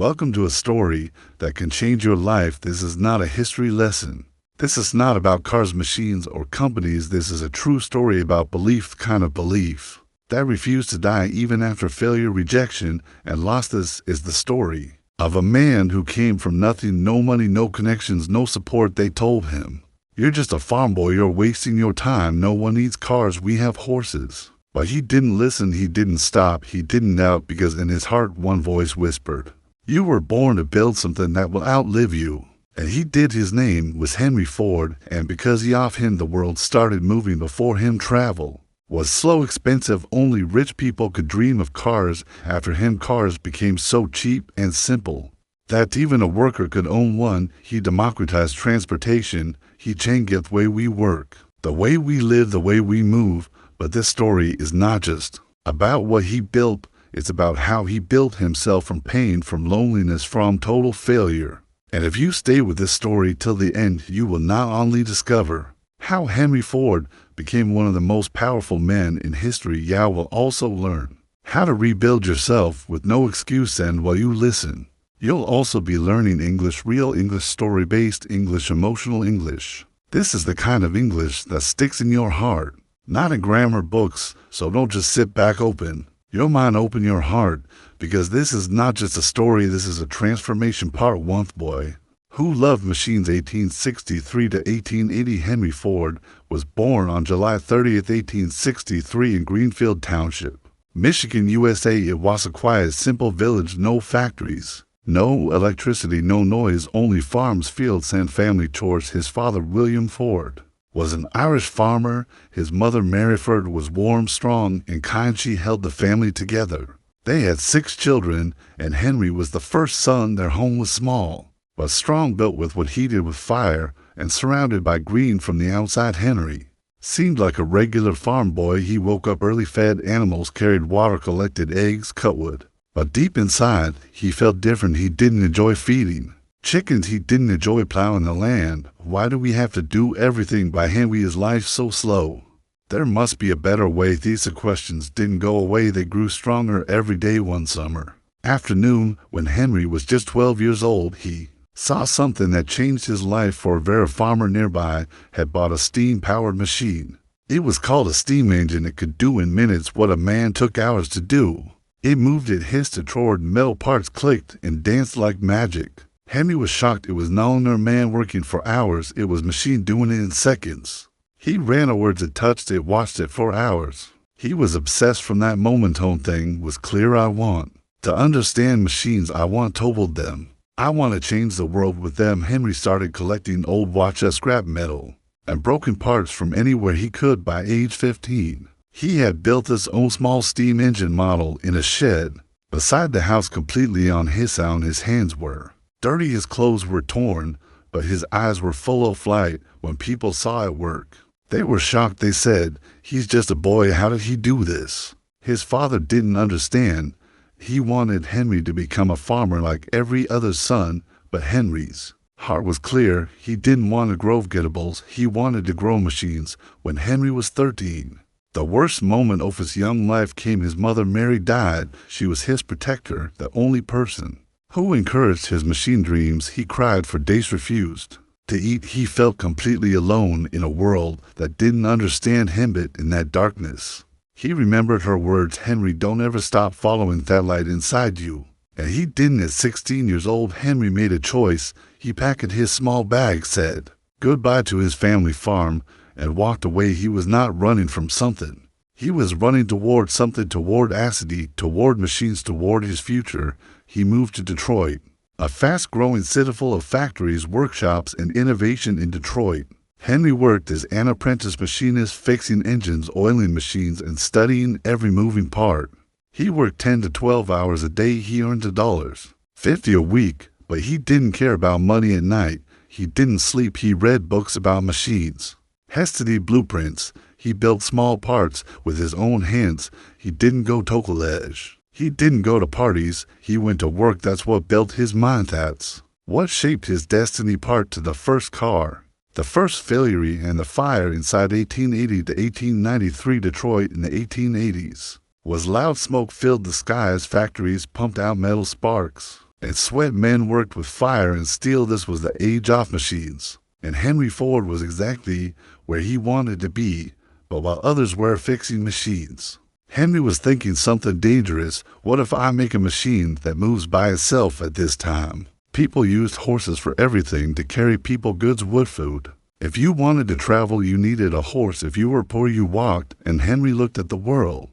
Welcome to a story that can change your life. This is not a history lesson. This is not about cars, machines, or companies. This is a true story about belief, the kind of belief that refused to die even after failure, rejection, and loss. This is the story of a man who came from nothing, no money, no connections, no support. They told him, "You're just a farm boy, you're wasting your time. No one needs cars, we have horses." But he didn't listen, he didn't stop, he didn't doubt, because in his heart one voice whispered, "You were born to build something that will outlive you." And he did. His name was Henry Ford, and because he off him the world started moving. Before him travel was so expensive, only rich people could dream of cars. After him cars became so cheap and simple that even a worker could own one. He democratized transportation, he changed the way we work, the way we live, the way we move. But this story is not just about what he built, it's about how he built himself from pain, from loneliness, from total failure. And if you stay with this story till the end, you will not only discover how Henry Ford became one of the most powerful men in history, you will also learn how to rebuild yourself with no excuse. And while you listen, you'll also be learning English, real English, story-based English, emotional English. This is the kind of English that sticks in your heart, not in grammar books. So don't just sit back, open your mind, open your heart, because this is not just a story, this is a transformation. Part 1. Boy who loved machines. 1863 to 1880. Henry Ford was born on July 30th, 1863 in Greenfield Township, Michigan, USA. It was a quiet, simple village, no factories, no electricity, no noise, only farms, fields, and family chores. His father, William Ford, was an Irish farmer. His mother, Mary Ford, was warm, strong, and kind. She held the family together. They had 6 children, and Henry was the first son. Their home was small, but strong, built with wood, heated with fire, and surrounded by green from the outside. Henry seemed like a regular farm boy. He woke up early, fed animals, carried water, collected eggs, cut wood. But deep inside, he felt different. He didn't enjoy feeding chickens. He didn't enjoy plowing the land. Why do we have to do everything by hand? Why is life so slow? There must be a better way. These questions didn't go away. They grew stronger every day. One summer afternoon, when Henry was just 12 years old, he saw something that changed his life. For a very farmer nearby had bought a steam-powered machine. It was called a steam engine. It could do in minutes what a man took hours to do. It moved, it hissed, it roared, metal parts clicked and danced like magic. Henry was shocked. It was no longer a man working for hours, it was machine doing it in seconds. He ran towards it, touched it, watched it for hours. He was obsessed from that moment. One thing was clear: I want to understand machines. I want to hold them. I want to change the world with them. Henry started collecting old watches, scrap metal, and broken parts from anywhere he could. By age 15, he had built his own small steam engine model in a shed beside the house, completely on his own. His hands were dirty, his clothes were torn, but his eyes were full of light. When people saw it work, they were shocked. They said, "He's just a boy. How did he do this?" His father didn't understand. He wanted Henry to become a farmer like every other son, but Henry's heart was clear. He didn't want to grow vegetables, he wanted to grow machines. When Henry was 13, the worst moment of his young life came. His mother, Mary, died. She was his protector, the only person who encouraged his machine dreams. He cried for days, refused to eat. He felt completely alone in a world that didn't understand him. But in that darkness, he remembered her words, "Henry, don't ever stop following that light inside you." And he didn't. At 16 years old, Henry made a choice. He packed his small bag, said goodbye to his family farm, and walked away. He was not running from something. He was running toward something, toward acid, toward machines, toward his future. He moved to Detroit, a fast-growing city full of factories, workshops, and innovation. In Detroit, Henry worked as an apprentice machinist, fixing engines, oiling machines, and studying every moving part. He worked 10 to 12 hours a day. He earned $1.50 a week, but he didn't care about money. At night, he didn't sleep. He read books about machines, studied blueprints. He built small parts with his own hands. He didn't go to college. He didn't go to parties. He went to work. That's what built his mind. That's what shaped his destiny. Part to the first car, the first failure, and the fire inside. 1880 to 1893. Detroit in the 1880s was loud. Smoke filled the skies. Factories pumped out metal sparks and sweat men worked with fire and steel. This was the age of machines. And Henry Ford was exactly where he wanted to be, but while others were fixing machines, Henry was thinking something dangerous. What if I make a machine that moves by itself? At this time, people used horses for everything: to carry people, goods, wood, food. If you wanted to travel, you needed a horse. If you were poor, you walked. And Henry looked at the world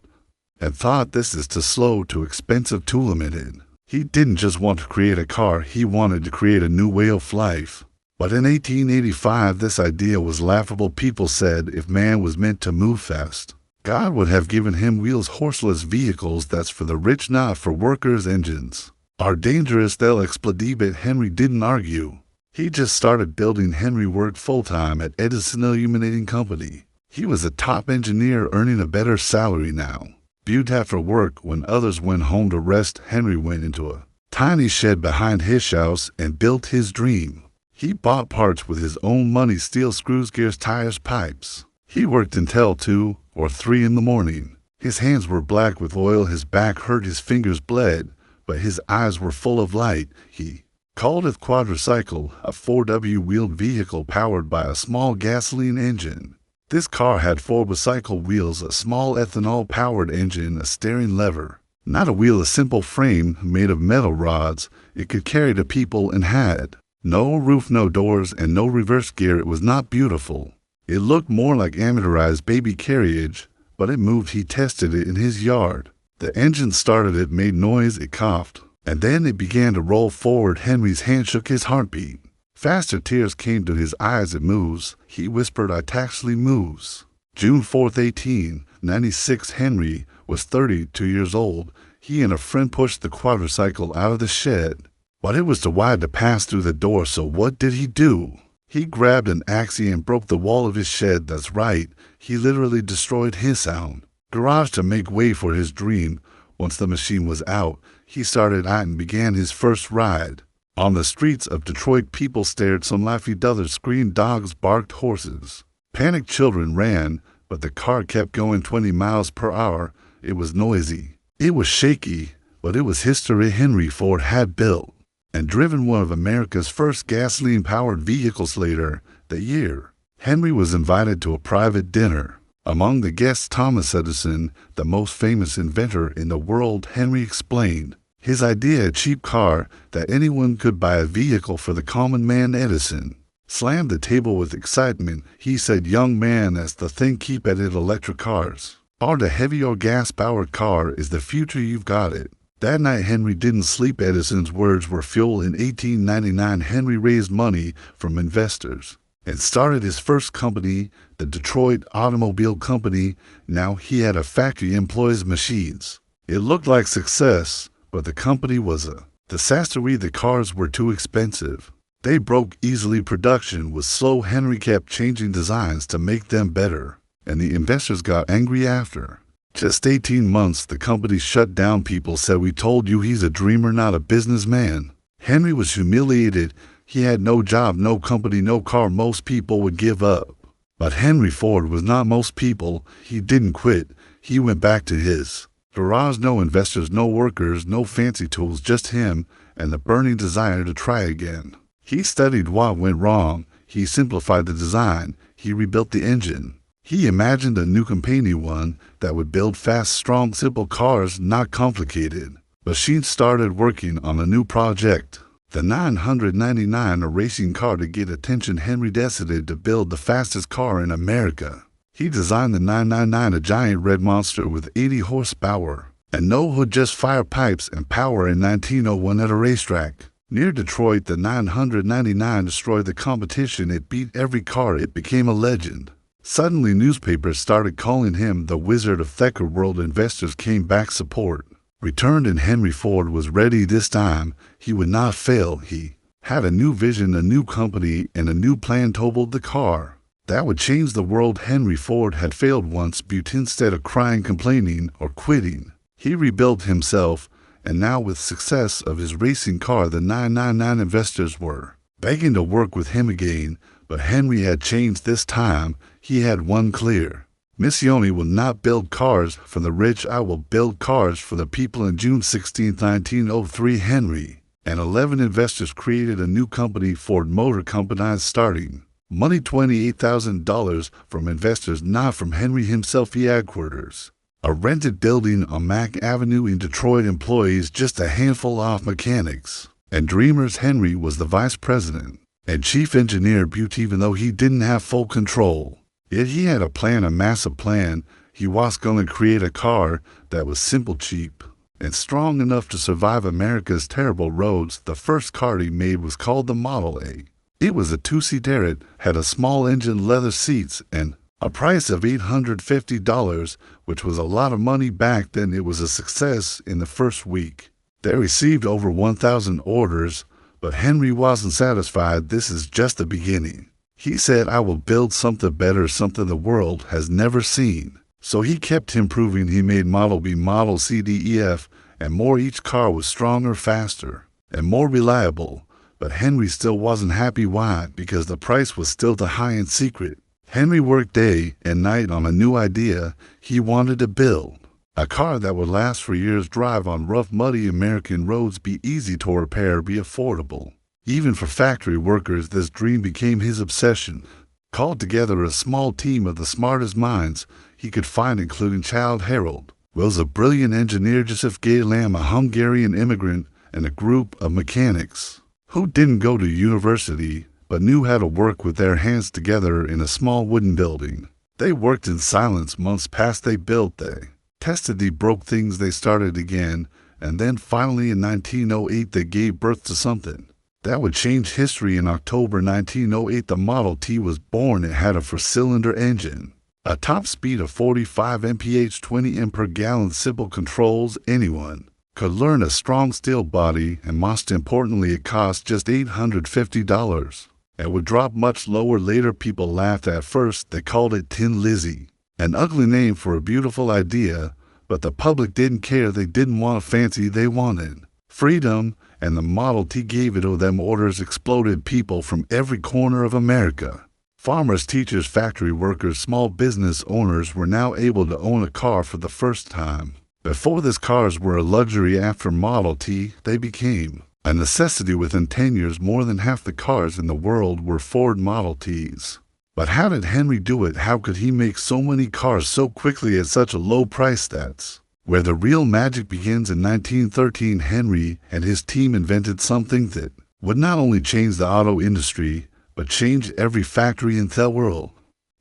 and thought, this is too slow, too expensive, too limited. He didn't just want to create a car, he wanted to create a new way of life. But in 1885, this idea was laughable. People said if man was meant to move fast, God would have given him wheels. Horseless vehicles, that's for the rich, not for workers. Engines are dangerous, they'll explode. But Henry didn't argue. He just started building. Henry worked full-time at Edison Illuminating Company. He was a top engineer, earning a better salary now. Viewed after work, when others went home to rest, Henry went into a tiny shed behind his house and built his dream. He bought parts with his own money: steel, screws, gears, tires, pipes. He worked until 2 or 3 in the morning. His hands were black with oil, his back hurt, his fingers bled, but his eyes were full of light. He called it quadricycle, a 4W-wheeled vehicle powered by a small gasoline engine. This car had 4 bicycle wheels, a small ethanol-powered engine, a steering lever. Not a wheel, a simple frame made of metal rods. It could carry the people and had no roof, no doors, and no reverse gear. It was not beautiful. It looked more like amateurized baby carriage, but it moved. He tested it in his yard. The engine started, it made noise, it coughed, and then it began to roll forward. Henry's hand shook, his heart beat faster, tears came to his eyes. It moves, he whispered, it actually moves. June 4th, 1896, Henry was 32 years old. He and a friend pushed the quadricycle out of the shed, but it was too wide to pass through the door. So what did he do? He grabbed an axe and broke the wall of his shed. That's right, he literally destroyed his own garage to make way for his dream. Once the machine was out, he started out and began his first ride. On the streets of Detroit, people stared, some laughed, others screamed, dogs barked, horses panicked, children ran, but the car kept going 20 miles per hour. It was noisy, it was shaky, but it was history. Henry Ford had built and driven one of America's first gasoline-powered vehicles. Later that year, Henry was invited to a private dinner. Among the guests, Thomas Edison, the most famous inventor in the world. Henry explained his idea: a cheap car that anyone could buy, a vehicle for the common man. Edison slammed the table with excitement. He said, young man, that's the thing, keep at it. Electric cars are the heavy or gas-powered car is the future, you've got it. That night, Henry didn't sleep. Edison's words were fuel. In 1899, Henry raised money from investors and started his first company, the Detroit Automobile Company. Now he had a factory, employs machines. It looked like success, but the company was a disaster. The cars were too expensive. They broke easily. Production was slow. Henry kept changing designs to make them better, and the investors got angry. After just 18 months, the company shut down. People said, we told you, he's a dreamer, not a businessman. Henry was humiliated. He had no job, no company, no car. Most people would give up. But Henry Ford was not most people. He didn't quit. He went back to his garage. No investors, no workers, no fancy tools, just him and the burning desire to try again. He studied what went wrong. He simplified the design. He rebuilt the engine. He imagined a new company, one that would build fast, strong, simple cars, not complicated. Machines started working on a new project, the 999, a racing car. To get attention, Henry decided to build the fastest car in America. He designed the 999, a giant red monster with 80 horsepower and no hood, just fire pipes and power. In 1901, at a racetrack near Detroit, the 999 destroyed the competition. It beat every car. It became a legend. Suddenly, newspapers started calling him the Wizard of Thacker World. Investors came back, support returned, and Henry Ford was ready. This time, he would not fail. He had a new vision, a new company, and a new plan to build the car that would change the world. Henry Ford had failed once, but instead of crying, complaining, or quitting, he rebuilt himself, and now with success of his racing car, the 999 investors were begging to work with him again. But Henry had changed this time. He had one clear mission: will not build cars for the rich, I will build cars for the people. On June 16, 1903, Henry and 11 investors created a new company, Ford Motor Company, starting. Money $28,000 from investors, not from Henry himself. Headquarters, a rented building on Mack Avenue in Detroit, employs just a handful of mechanics and dreamers. Henry was the vice president and chief engineer, even though he didn't have full control. Yet he had a plan, a massive plan. He was going to create a car that was simple, cheap, and strong enough to survive America's terrible roads. The first car he made was called the Model A. It was a two-seater. It had a small engine, leather seats, and a price of $850, which was a lot of money back then. It was a success in the first week. They received over 1,000 orders, but Henry wasn't satisfied. This is just the beginning. He said, I will build something better, something the world has never seen. So he kept improving. He made Model B, Model C, D, E, F, and more. Each car was stronger, faster, and more reliable. But Henry still wasn't happy. Why? Because the price was still the high-end secret. Henry worked day and night on a new idea. He wanted to build a car that would last for years, drive on rough, muddy American roads, be easy to repair, be affordable. Even for factory workers, this dream became his obsession. Called together a small team of the smartest minds he could find, including Child Harold was a brilliant engineer, Joseph Gay Lamb, a Hungarian immigrant, and a group of mechanics who didn't go to university but knew how to work with their hands together in a small wooden building. They worked in silence. Months passed. They built, they tested, they broke things, they started again, and then finally in 1908 they gave birth to something that would change history. In October 1908, the Model T was born. It had a four-cylinder engine, a top speed of 45 mph, 20 m per gallon, simple controls. Anyone could learn. A strong steel body, and most importantly, it cost just $850 and would drop much lower later. People laughed at first. They called it Tin Lizzie, an ugly name for a beautiful idea, but the public didn't care. They didn't want fancy, they wanted freedom, and the Model T gave it. Oh, them orders exploded. People from every corner of America, farmers, teachers, factory workers, small business owners, were now able to own a car for the first time. Before this, cars were a luxury. After Model T, they became a necessity. Within 10 years, more than half the cars in the world were Ford Model Ts. But how did Henry do it? How could he make so many cars so quickly at such a low price? That's where the real magic begins. In 1913, Henry and his team invented something that would not only change the auto industry, but change every factory in the world.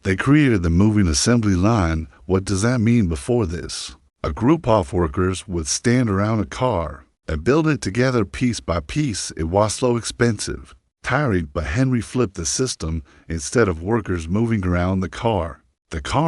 They created the moving assembly line. What does that mean? Before this, a group of workers would stand around a car and build it together piece by piece. It was so expensive, tiring, but Henry flipped the system. Instead of workers moving around the car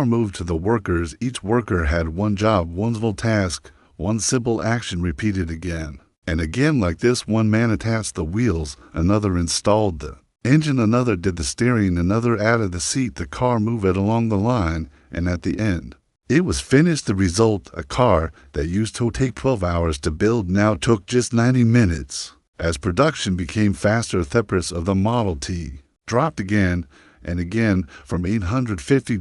moved to the workers. Each worker had one job, one little task, one simple action repeated again and again like this. One man attached the wheels, another installed the engine, another did the steering, another added the seat. The car moved along the line, and at the end, it was finished. The result, a car that used to take 12 hours to build now took just 90 minutes. As production became faster, the price of the Model T dropped again and again, from $850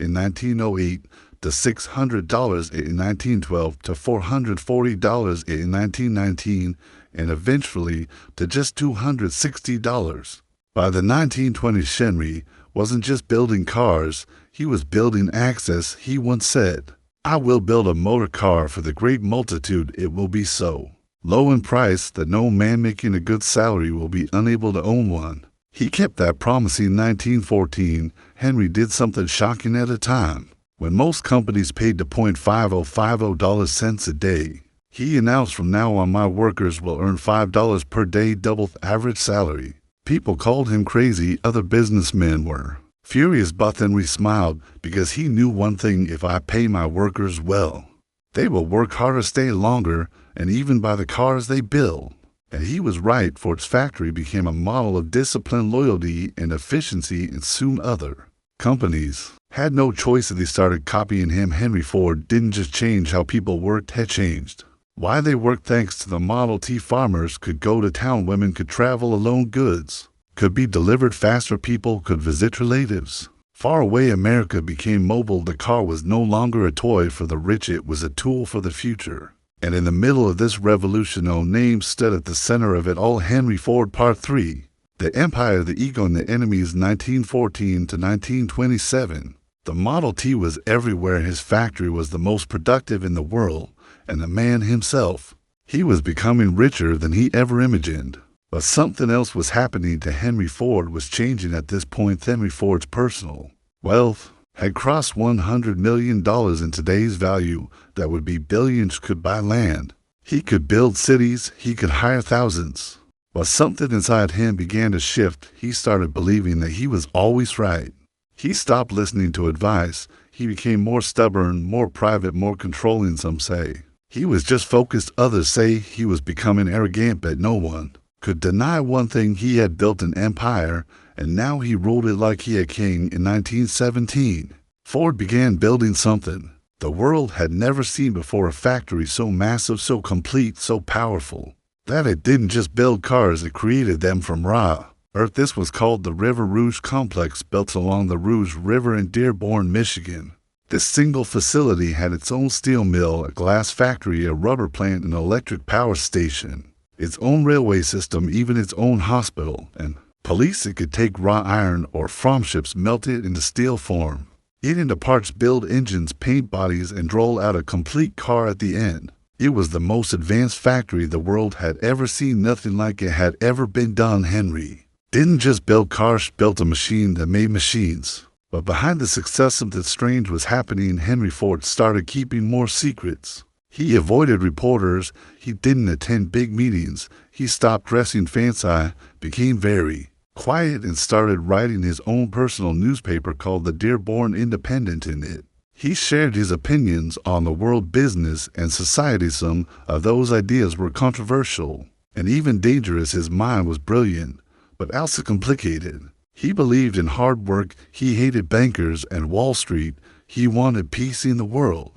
in 1908 to $600 in 1912 to $440 in 1919, and eventually to just $260. By the 1920s, Henry wasn't just building cars, he was building access. He once said, I will build a motor car for the great multitude. It will be so low in price that no man making a good salary will be unable to own one. He kept that promise. In 1914, Henry did something shocking. At a time when most companies paid to $0.5050 a day, he announced, from now on my workers will earn $5 per day, double the average salary. People called him crazy. Other businessmen were furious, but Henry smiled because he knew one thing: if I pay my workers well, they will work harder, stay longer, and even buy the cars they build. And he was right. Ford's factory became a model of discipline, loyalty, and efficiency, and soon other companies had no choice. They started copying him. Henry Ford didn't just change how people worked, had changed why they worked. Thanks to the Model T, farmers could go to town, women could travel alone, goods could be delivered faster, people could visit relatives far away. America became mobile. The car was no longer a toy for the rich, it was a tool for the future. And in the middle of this revolution, no name stood at the center of it all: Henry Ford. Part 3. The Empire, the Ego, and the Enemies, 1914 to 1927. The Model T was everywhere. His factory was the most productive in the world, and the man himself, he was becoming richer than he ever imagined. But something else was happening to Henry Ford. Was changing at this point. Henry Ford's personal wealth had crossed $100 million in today's value. That would be billions. Could buy land. He could build cities. He could hire thousands. But something inside him began to shift. He started believing that he was always right. He stopped listening to advice. He became more stubborn, more private, more controlling, some say. He was just focused. Others say he was becoming arrogant, but no one could deny one thing: he had built an empire, and now he ruled it like he a king. In 1917, Ford began building something the world had never seen before, a factory so massive, so complete, so powerful, that it didn't just build cars, it created them from raw earth. This was called the River Rouge Complex, built along the Rouge River in Dearborn, Michigan. This single facility had its own steel mill, a glass factory, a rubber plant, an electric power station, its own railway system, even its own hospital and police. It could take raw iron or from ships, melt it into steel form it into parts, build engines, paint bodies, and roll out a complete car at the end. It was the most advanced factory the world had ever seen. Nothing like it had ever been done. Henry didn't just build cars, built a machine that made machines. But behind the success, something strange was happening. Henry Ford started keeping more secrets. He avoided reporters. He didn't attend big meetings. He stopped dressing fancy, became very quiet, and started writing his own personal newspaper called the Dearborn Independent. In it, he shared his opinions on the world, business, and society. Some of those ideas were controversial and even dangerous. His mind was brilliant, but also complicated. He believed in hard work. He hated bankers and Wall Street. He wanted peace in the world.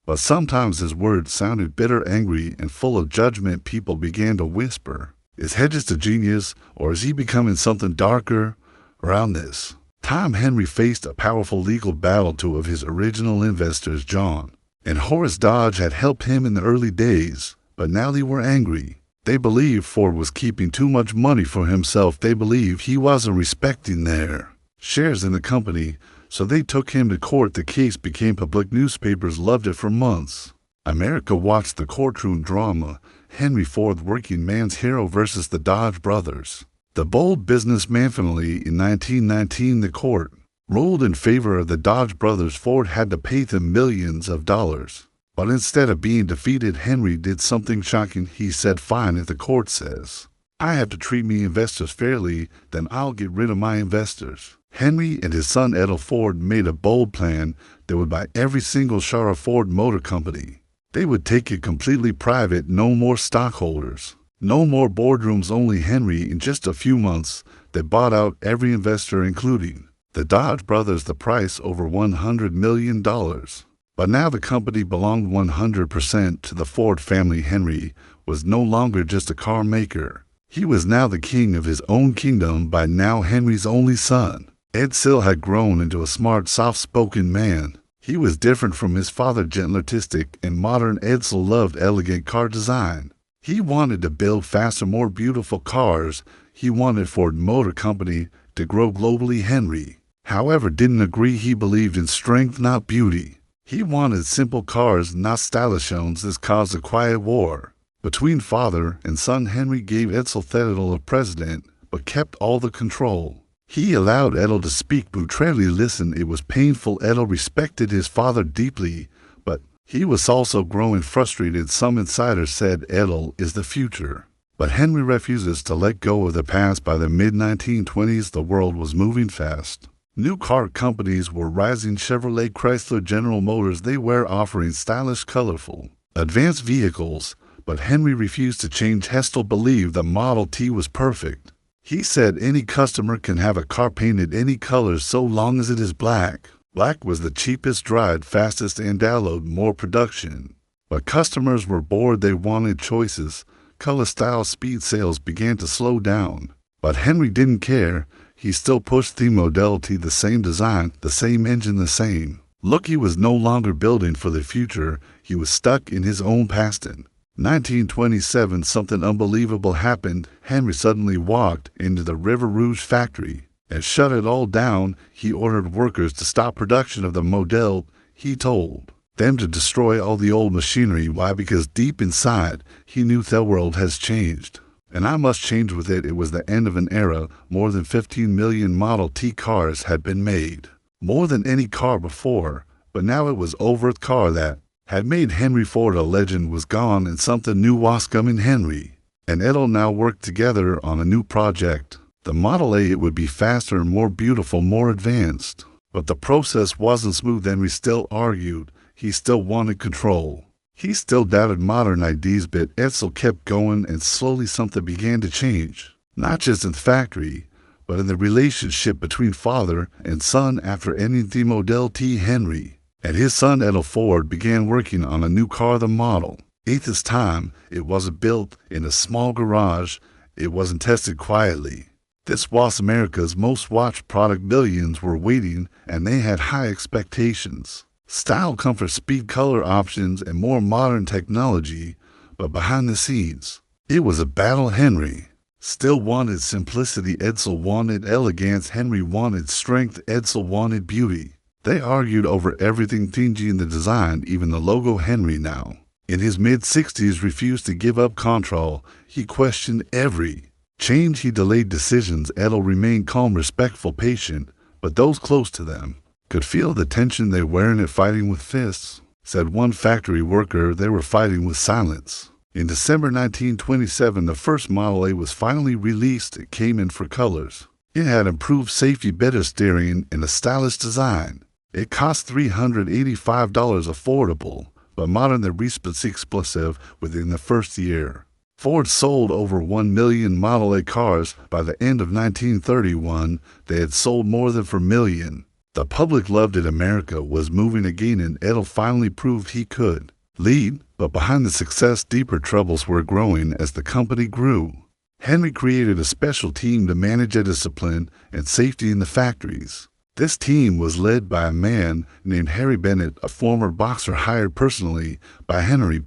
But sometimes his words sounded bitter, angry, and full of judgment. People began to whisper, is he just a genius, or is he becoming something darker? Around this time, Henry faced a powerful legal battle. Two of his original investors, John and Horace Dodge, had helped him in the early days, but now they were angry. They believed Ford was keeping too much money for himself. They believed he wasn't respecting their shares in the company, so they took him to court. The case became public. Newspapers loved it for months. America watched the courtroom drama. Henry Ford, working man's hero, versus the Dodge brothers, the bold businessman. Finally, in 1919, the court ruled in favor of the Dodge brothers. Ford had to pay them millions of dollars. But instead of being defeated, Henry did something shocking. He said, fine, if the court says I have to treat me investors fairly, then I'll get rid of my investors. Henry and his son Edel Ford made a bold plan. They would buy every single share of Ford Motor Company. They would take it completely private. No more stockholders, no more boardrooms, only Henry. In just a few months, they bought out every investor, including the Dodge brothers. The price, over $100 million. But now the company belonged 100% to the Ford family. Henry was no longer just a car maker. He was now the king of his own kingdom. By now, Henry's only son, Edsel, had grown into a smart, soft-spoken man. He was different from his father, gentle, artistic, and modern. Edsel loved elegant car design. He wanted to build faster, more beautiful cars. He wanted Ford Motor Company to grow globally. Henry, however, didn't agree. He believed in strength, not beauty. He wanted simple cars, not stylish ones. This caused a quiet war between father and son. Henry gave Edsel the title of president, but kept all the control. He allowed Edel to speak, brutally listen. It was painful. Edel respected his father deeply, but he was also growing frustrated. Some insiders said Edel is the future. But Henry refuses to let go of the past. By the mid-1920s, the world was moving fast. New car companies were rising: Chevrolet, Chrysler, General Motors. They were offering stylish, colorful, advanced vehicles. But Henry refused to change. Hestel believed the Model T was perfect. He said any customer can have a car painted any color so long as it is black. Black was the cheapest, dried, fastest, and allowed more production. But customers were bored. They wanted choices. Color, style, speed. Sales began to slow down. But Henry didn't care. He still pushed the Model T, the same design, the same engine, the same look. He was no longer building for the future. He was stuck in his own past. In 1927, something unbelievable happened. Henry suddenly walked into the River Rouge factory and shut it all down. He ordered workers to stop production of the model. He told them to destroy all the old machinery. Why? Because deep inside, he knew the world has changed, and I must change with it. It was the end of an era. More than 15 million Model T cars had been made, more than any car before, but now it was over. The car that had made Henry Ford a legend was gone, and something new was coming. Henry and Edel now worked together on a new project. The Model A. It would be faster and more beautiful, more advanced. But the process wasn't smooth. Henry still argued. He still wanted control. He still doubted modern ideas, but Edsel kept going, and slowly something began to change. Not just in the factory, but in the relationship between father and son. After ending the Model T, Henry and his son Edel Ford began working on a new car, the Model A. This time, it wasn't built in a small garage. It wasn't tested quietly. This was America's most watched product. Millions were waiting, and they had high expectations. Style, comfort, speed, color options, and more modern technology. But behind the scenes, it was a battle. Henry still wanted simplicity. Edsel wanted elegance. Henry wanted strength. Edsel wanted beauty. They argued over everything, changing the design, even the logo. Henry, now in his mid-60s, refused to give up control. He questioned every change. He delayed decisions. Edel remained calm, respectful, patient, but those close to them could feel the tension. They weren't fighting with fists, said one factory worker. They were fighting with silence. In December 1927, the first Model A was finally released. It came in 4 colors. It had improved safety, better steering, and a stylish design. It cost $385, affordable, but modern. The response explosive within the first year. Ford sold over 1 million Model A cars. By the end of 1931, they had sold more than 4 million. The public loved it. America was moving again, and Edel finally proved he could lead. But behind the success, deeper troubles were growing as the company grew. Henry created a special team to manage the discipline and safety in the factories. This team was led by a man named Harry Bennett, a former boxer hired personally by Henry.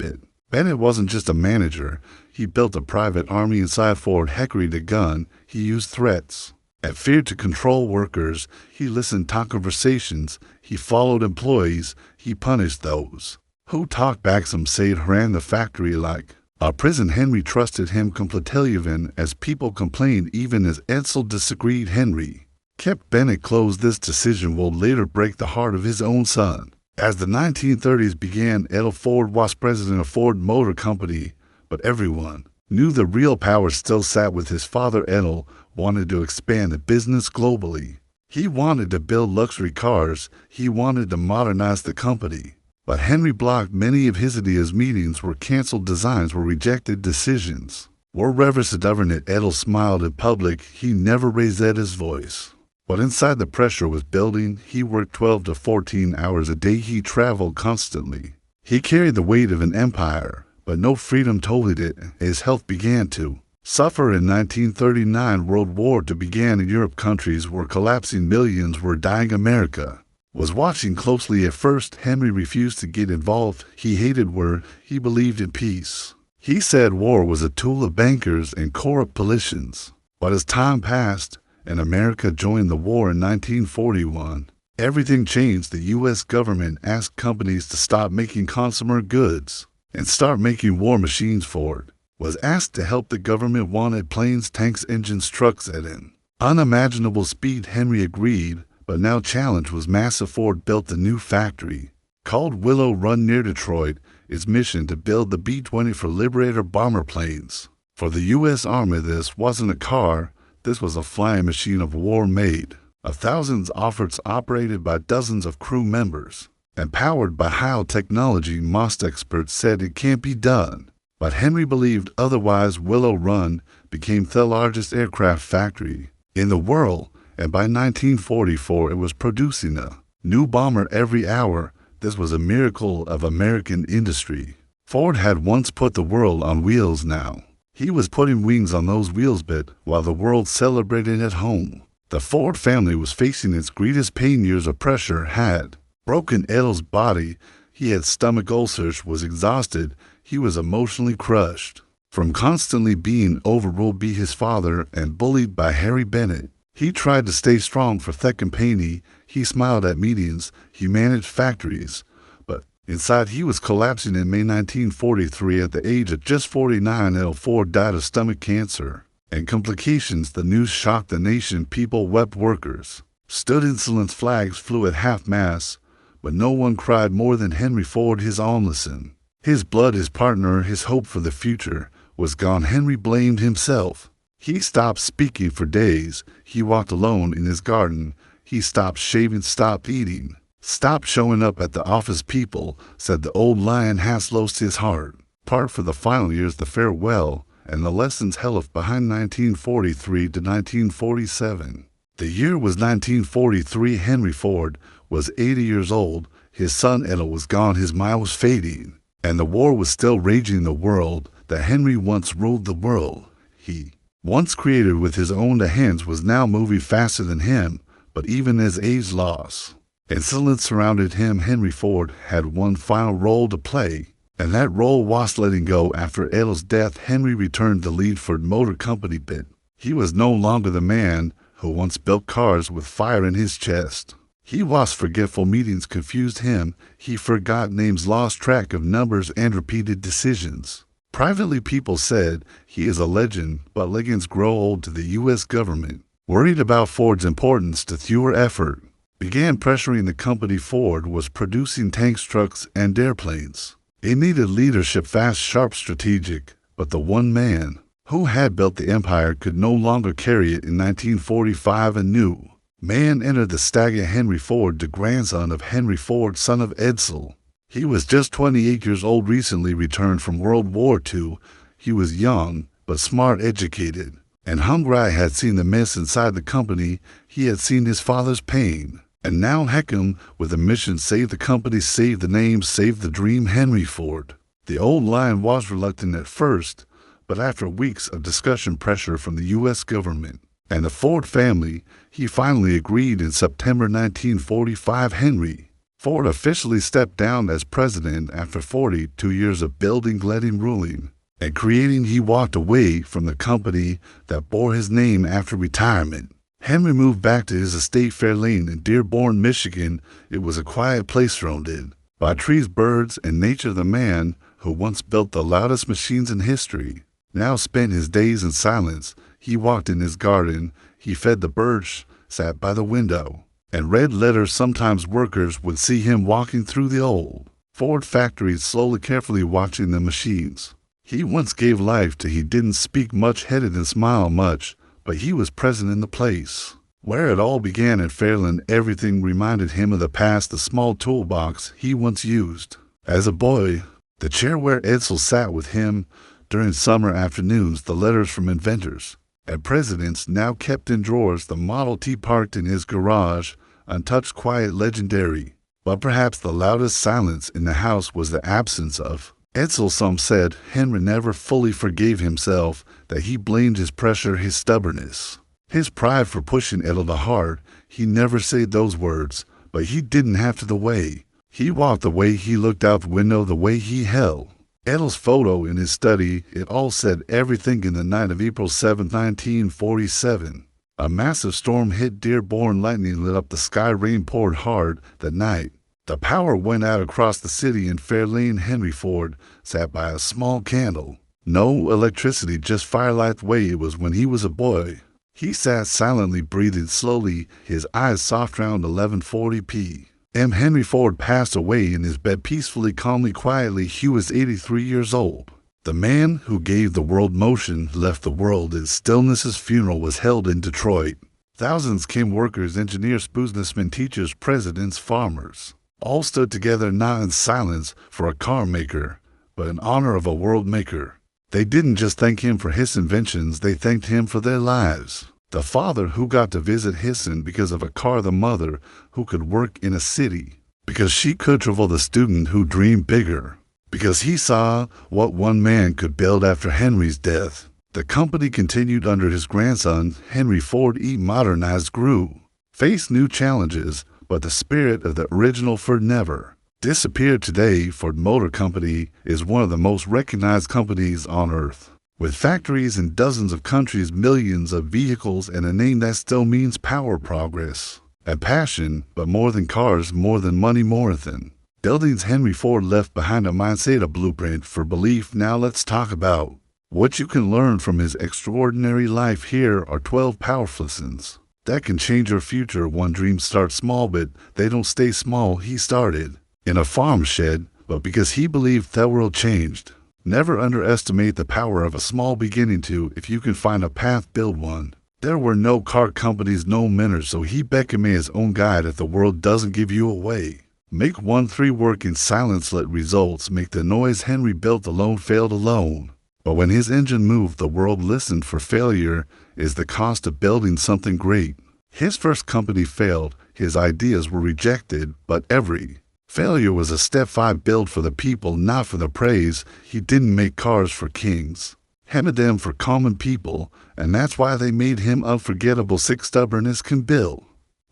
Bennett wasn't just a manager. He built a private army inside Ford. Henry the gun. He used threats and fear to control workers. He listened to conversations. He followed employees. He punished those who talked back. Some said ran the factory like a prison. Henry trusted him completely, even as people complained, even as Edsel disagreed. Henry kept Bennett close. This decision will later break the heart of his own son. As the 1930s began, Edel Ford was president of Ford Motor Company, but everyone knew the real power still sat with his father. Edel wanted to expand the business globally. He wanted to build luxury cars. He wanted to modernize the company. But Henry blocked many of his ideas. Meetings were canceled. Designs were rejected. Decisions were reversed. Edel smiled in public. He never raised his voice. But inside, the pressure was building. He worked 12 to 14 hours a day. He traveled constantly. He carried the weight of an empire, but no freedom told it. His health began to suffer. In 1939, World War II began in Europe. Countries were collapsing. Millions were dying. America was watching closely. At first, Henry refused to get involved. He hated war. He believed in peace. He said war was a tool of bankers and corrupt politicians. But as time passed, and America joined the war in 1941, everything changed. The U.S. government asked companies to stop making consumer goods and start making war machines. Ford was asked to help. The government wanted planes, tanks, engines, trucks at an unimaginable speed. Henry agreed, but now challenge was massive. Ford built a new factory called Willow Run near Detroit. Its mission to build the B-20 for Liberator bomber planes. For the U.S. Army, this wasn't a car. This was a flying machine of war made of thousands of efforts, operated by dozens of crew members, and powered by high technology. Most experts said it can't be done, but Henry believed otherwise. Willow Run became the largest aircraft factory in the world, and by 1944 it was producing a new bomber every hour. This was a miracle of American industry. Ford had once put the world on wheels. Now he was putting wings on those wheels. But while the world celebrated at home, the Ford family was facing its greatest pain. Years of pressure had broken Edel's body. He had stomach ulcers, was exhausted, he was emotionally crushed. From constantly being overruled by his father and bullied by Harry Bennett, he tried to stay strong for Thek and Penny. He smiled at meetings, he managed factories, but inside he was collapsing. In May 1943, at the age of just 49, Ford died of stomach cancer. And complications, the news shocked the nation. People wept, workers stood, insolent flags flew at half-mast, but no one cried more than Henry Ford. His onloosen, his blood, his partner, his hope for the future was gone. Henry blamed himself. He stopped speaking for days. He walked alone in his garden. He stopped shaving, stopped eating, stopped showing up at the office. People said the old lion has lost his heart. Part for the final years, the farewell, and the lessons he left behind. 1943 to 1947. The year was 1943. Henry Ford was 80 years old. His son Edel was gone. His mind was fading, and the war was still raging in the world that Henry once ruled. The world he once created with his own hands was now moving faster than him. But even as age lost and silence surrounded him, Henry Ford had one final role to play, and that role was letting go. After Edel's death, Henry returned the lead Ford Motor Company. But he was no longer the man who once built cars with fire in his chest. He was forgetful. Meetings confused him. He forgot names, lost track of numbers, and repeated decisions. Privately, people said he is a legend, but legends grow old. To the U.S. government, worried about Ford's importance to fewer effort, began pressuring the company. Ford was producing tanks, trucks, and airplanes. It needed leadership, fast, sharp, strategic, but the one man who had built the empire could no longer carry it. In 1945, a new man entered the staggering. Henry Ford, the grandson of Henry Ford, son of Edsel. He was just 28 years old, recently returned from World War II. He was young, but smart, educated, and hungry. I had seen the mess inside the company. He had seen his father's pain. And now Heckham, with a mission: save the company, save the name, save the dream. Henry Ford, the old lion, was reluctant at first, but after weeks of discussion, pressure from the U.S. government, and the Ford family, he finally agreed. In September 1945, Henry Ford officially stepped down as president after 42 years of building, letting, ruling, and creating. He walked away from the company that bore his name after retirement. Henry moved back to his estate, Fairlane in Dearborn, Michigan. It was a quiet place surrounded by trees, birds, and nature. The man who once built the loudest machines in history now spent his days in silence. He walked in his garden, he fed the birds, sat by the window, and read letters. Sometimes workers would see him walking through the old Ford factories, slowly, carefully watching the machines he once gave life to. He didn't speak much, headed and smile much, but he was present in the place where it all began. At Fairland, everything reminded him of the past. The small toolbox he once used as a boy, the chair where Edsel sat with him during summer afternoons, the letters from inventors and presidents now kept in drawers, the Model T parked in his garage, untouched, quiet, legendary. But perhaps the loudest silence in the house was the absence of Edsel. Some said Henry never fully forgave himself, that he blamed his pressure, his stubbornness, his pride for pushing Edel to hard. He never said those words, but he didn't have to. The way he walked, the way he looked out the window, the way he held Edel's photo in his study, it all said everything. In the night of April 7, 1947, a massive storm hit Dearborn. Lightning lit up the sky, rain poured hard. That night, the power went out across the city. In Fairlane, Henry Ford sat by a small candle. No electricity, just firelight. The way it was when he was a boy. He sat silently, breathing slowly, his eyes soft. Around 11:40 p.m. Henry Ford passed away in his bed, peacefully, calmly, quietly. He was 83 years old. The man who gave the world motion left the world in stillness. His funeral was held in Detroit. Thousands came, workers, engineers, businessmen, teachers, presidents, farmers. All stood together, not in silence for a car maker, but in honor of a world maker. They didn't just thank him for his inventions, they thanked him for their lives. The father who got to visit Hisson because of a car, the mother who could work in a city because she could travel, the student who dreamed bigger because he saw what one man could build. After Henry's death, the company continued under his grandson, Henry Ford. Modernized, grew, faced new challenges, but the spirit of the original Ford never Disappeared today, Ford Motor Company is one of the most recognized companies on earth. With factories in dozens of countries, millions of vehicles, and a name that still means power, progress, and passion, but more than cars, more than money, more than buildings. Henry Ford left behind a mindset, a blueprint for belief. Now let's talk about what you can learn from his extraordinary life. Here are 12 powerful lessons that can change your future. One, dreams start small, but they don't stay small. He started in a farm shed, but because he believed the world changed. Never underestimate the power of a small beginning. Two, if you can find a path, build one. There were no car companies, no mentors, so he became his own guide. If the world doesn't give you away, make one. Three, work in silence, let results make the noise. Henry built alone, failed alone, but when his engine moved, the world listened. For failure is the cost of building something great. His first company failed, his ideas were rejected, but every failure was a step. Five, build for the people, not for the praise. He didn't make cars for kings, handed them for common people, and that's why they made him unforgettable. Six, stubbornness can build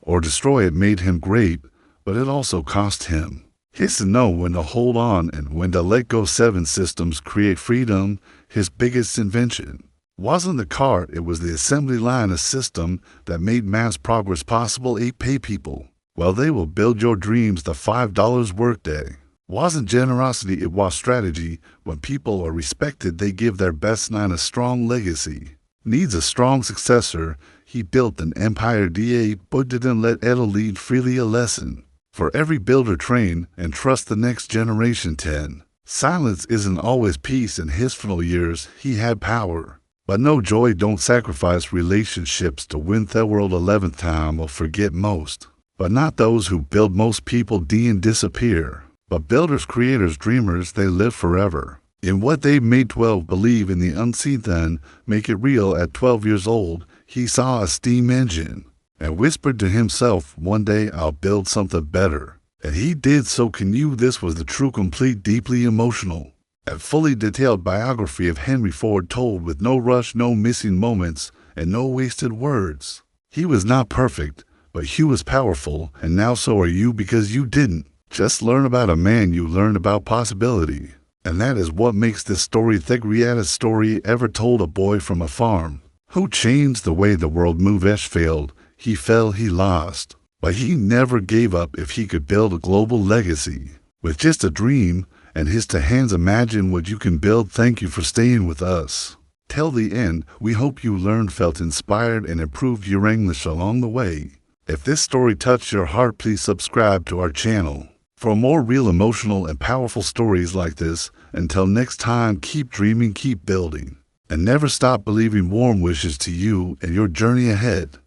or destroy. It made him great, but it also cost him his to know when to hold on and when to let go. Seven, systems create freedom. His biggest invention wasn't the car, it was the assembly line, a system that made mass progress possible. Eight, pay people, well, they will build your dreams. The $5 workday wasn't generosity, it was strategy. When people are respected, they give their best. Nine, a strong legacy needs a strong successor. He built an empire, but didn't let it lead freely. A lesson for every builder, train and trust the next generation. 10, silence isn't always peace. In his final years, he had power, but no joy. Don't sacrifice relationships to win the world. 11th, time will forget most, but not those who build. Most people disappear, but builders, creators, dreamers, they live forever in what they made. 12, believe in the unseen, then make it real. At 12 years old, he saw a steam engine and whispered to himself, one day I'll build something better. And he did so. Can you? This was the true, complete, deeply emotional, and fully detailed biography of Henry Ford, told with no rush, no missing moments, and no wasted words. He was not perfect, but he was powerful, and now so are you, because you didn't just learn about a man, you learned about possibility. And that is what makes this story the greatest story ever told. A boy from a farm who changed the way the world moved. Esh failed, he fell, he lost, but he never gave up. If he could build a global legacy with just a dream and his two hands, imagine what you can build. Thank you for staying with us till the end. We hope you learned, felt inspired, and improved your English along the way. If this story touched your heart, please subscribe to our channel for more real, emotional, and powerful stories like this. Until next time, keep dreaming, keep building, and never stop believing. Warm wishes to you and your journey ahead.